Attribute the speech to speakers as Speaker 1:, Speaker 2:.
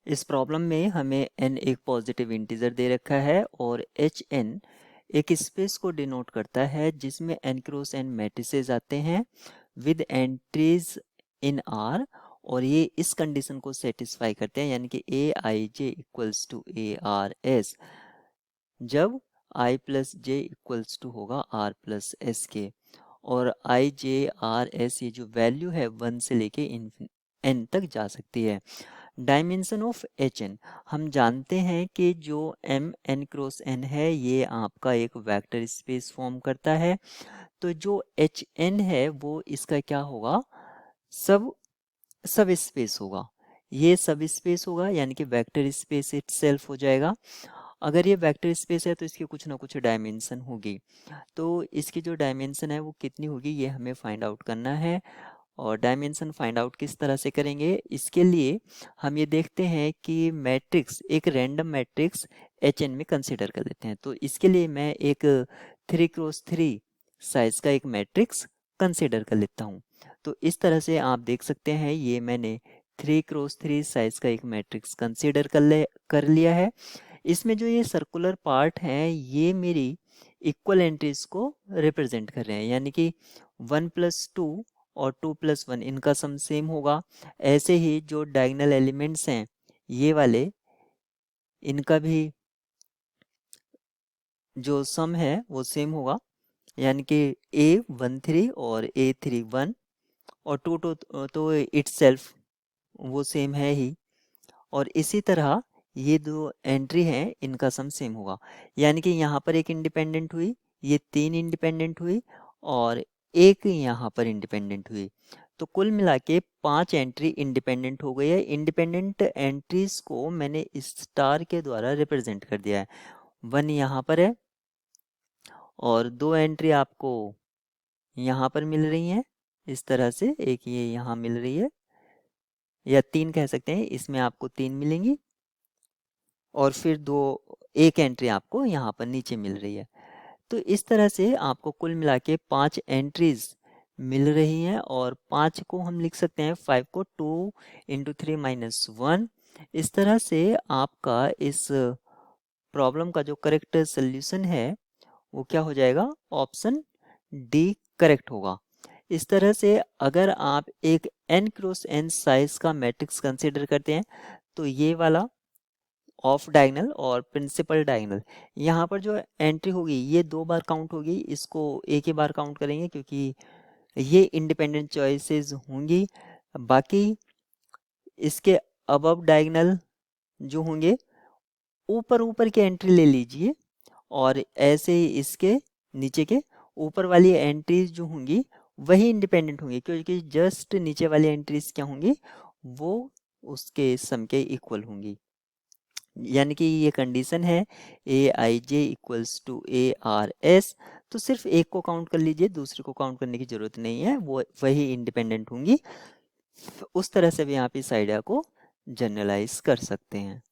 Speaker 1: इस प्रॉब्लम में हमें n एक पॉजिटिव इंटीजर दे रखा है और Hn एक स्पेस को डिनोट करता है जिसमें n क्रॉस n मैट्रिसेस आते हैं विद एंट्रीज इन R, और ये इस कंडीशन को सेटिस्फाई करते हैं यानी कि Aij इक्वल्स टू ARS जब I plus J equals to होगा R प्लस एस के, और IJRS ये जो वैल्यू है 1 से लेके n तक जा सकती है। डायमेंशन ऑफ Hn, हम जानते हैं कि जो n क्रॉस n है ये आपका एक वेक्टर स्पेस फॉर्म करता है, तो जो Hn है वो इसका क्या होगा, सब सब स्पेस होगा। ये सब स्पेस होगा यानी कि वेक्टर स्पेस इटसेल्फ हो जाएगा। अगर ये वेक्टर स्पेस है तो इसकी कुछ ना कुछ डायमेंशन होगी, तो इसकी जो डायमेंशन है वो कितनी होगी ये हमें फाइंड आउट करना है। और डायमेंशन फाइंड आउट किस तरह से करेंगे, इसके लिए हम ये देखते हैं कि मैट्रिक्स एक रैंडम मैट्रिक्स Hn में कंसीडर कर लेते हैं। तो इसके लिए मैं एक 3x3 साइज का एक मैट्रिक्स कंसीडर कर लेता हूँ। तो इस तरह से आप देख सकते हैं ये मैंने 3x3 साइज का एक मैट्रिक्स कंसीडर कर लिया है। इसमें जो ये सर्कुलर पार्ट है ये मेरी इक्वल एंट्रीज को रिप्रेजेंट कर रहे हैं, यानी कि 1+2 और 2+1 इनका सम सेम होगा। ऐसे ही जो डायगोनल एलिमेंट्स हैं ये वाले, इनका भी जो सम है वो सेम होगा, यानी कि A13 और A31 और 2 तो इटसेल्फ वो सेम है ही। और इसी तरह ये दो एंट्री हैं इनका सम सेम होगा, यानी कि यहाँ पर एक इंडिपेंडेंट हुई, ये 3 इंडिपेंडेंट हुई और एक यहाँ पर इंडिपेंडेंट हुई। तो कुल मिला के 5 एंट्री इंडिपेंडेंट हो गई है। इंडिपेंडेंट एंट्रीज को मैंने स्टार के द्वारा रिप्रेजेंट कर दिया है। 1 यहाँ पर है और 2 एंट्री आपको यहाँ पर मिल रही हैं इस तरह से, एक ये यहाँ मिल रही है, या 3 कह सकते हैं, इसमें आपको 3 मिलेंगी और फिर एक एंट्री आपको यहाँ पर नीचे मिल रही है। तो इस तरह से आपको कुल मिला के 5 एंट्रीज मिल रही हैं, और 5 को हम लिख सकते हैं 5 को 2 × 3 - 1। इस तरह से आपका इस प्रॉब्लम का जो करेक्ट सोल्यूशन है वो क्या हो जाएगा, ऑप्शन डी करेक्ट होगा। इस तरह से अगर आप एक n क्रॉस n साइज का मैट्रिक्स कंसीडर करते हैं तो ये वाला ऑफ डायगोनल और प्रिंसिपल डायगोनल, यहाँ पर जो एंट्री होगी ये 2 बार काउंट होगी, इसको एक ही बार काउंट करेंगे क्योंकि ये इंडिपेंडेंट चॉइसेस होंगी। बाकी इसके अबव डायगोनल जो होंगे ऊपर ऊपर के एंट्री ले लीजिए, और ऐसे ही इसके नीचे के ऊपर वाली एंट्रीज जो होंगी वही इंडिपेंडेंट होंगी, क्योंकि जस्ट नीचे वाली एंट्रीज क्या होंगी वो उसके सम के इक्वल होंगी। यानी कि ये कंडीशन है Aij इक्वल्स टू ARS, तो सिर्फ एक को काउंट कर लीजिए, दूसरे को काउंट करने की जरूरत नहीं है, वो वही इंडिपेंडेंट होंगी। उस तरह से भी आप इस आइडिया को जनरलाइज कर सकते हैं।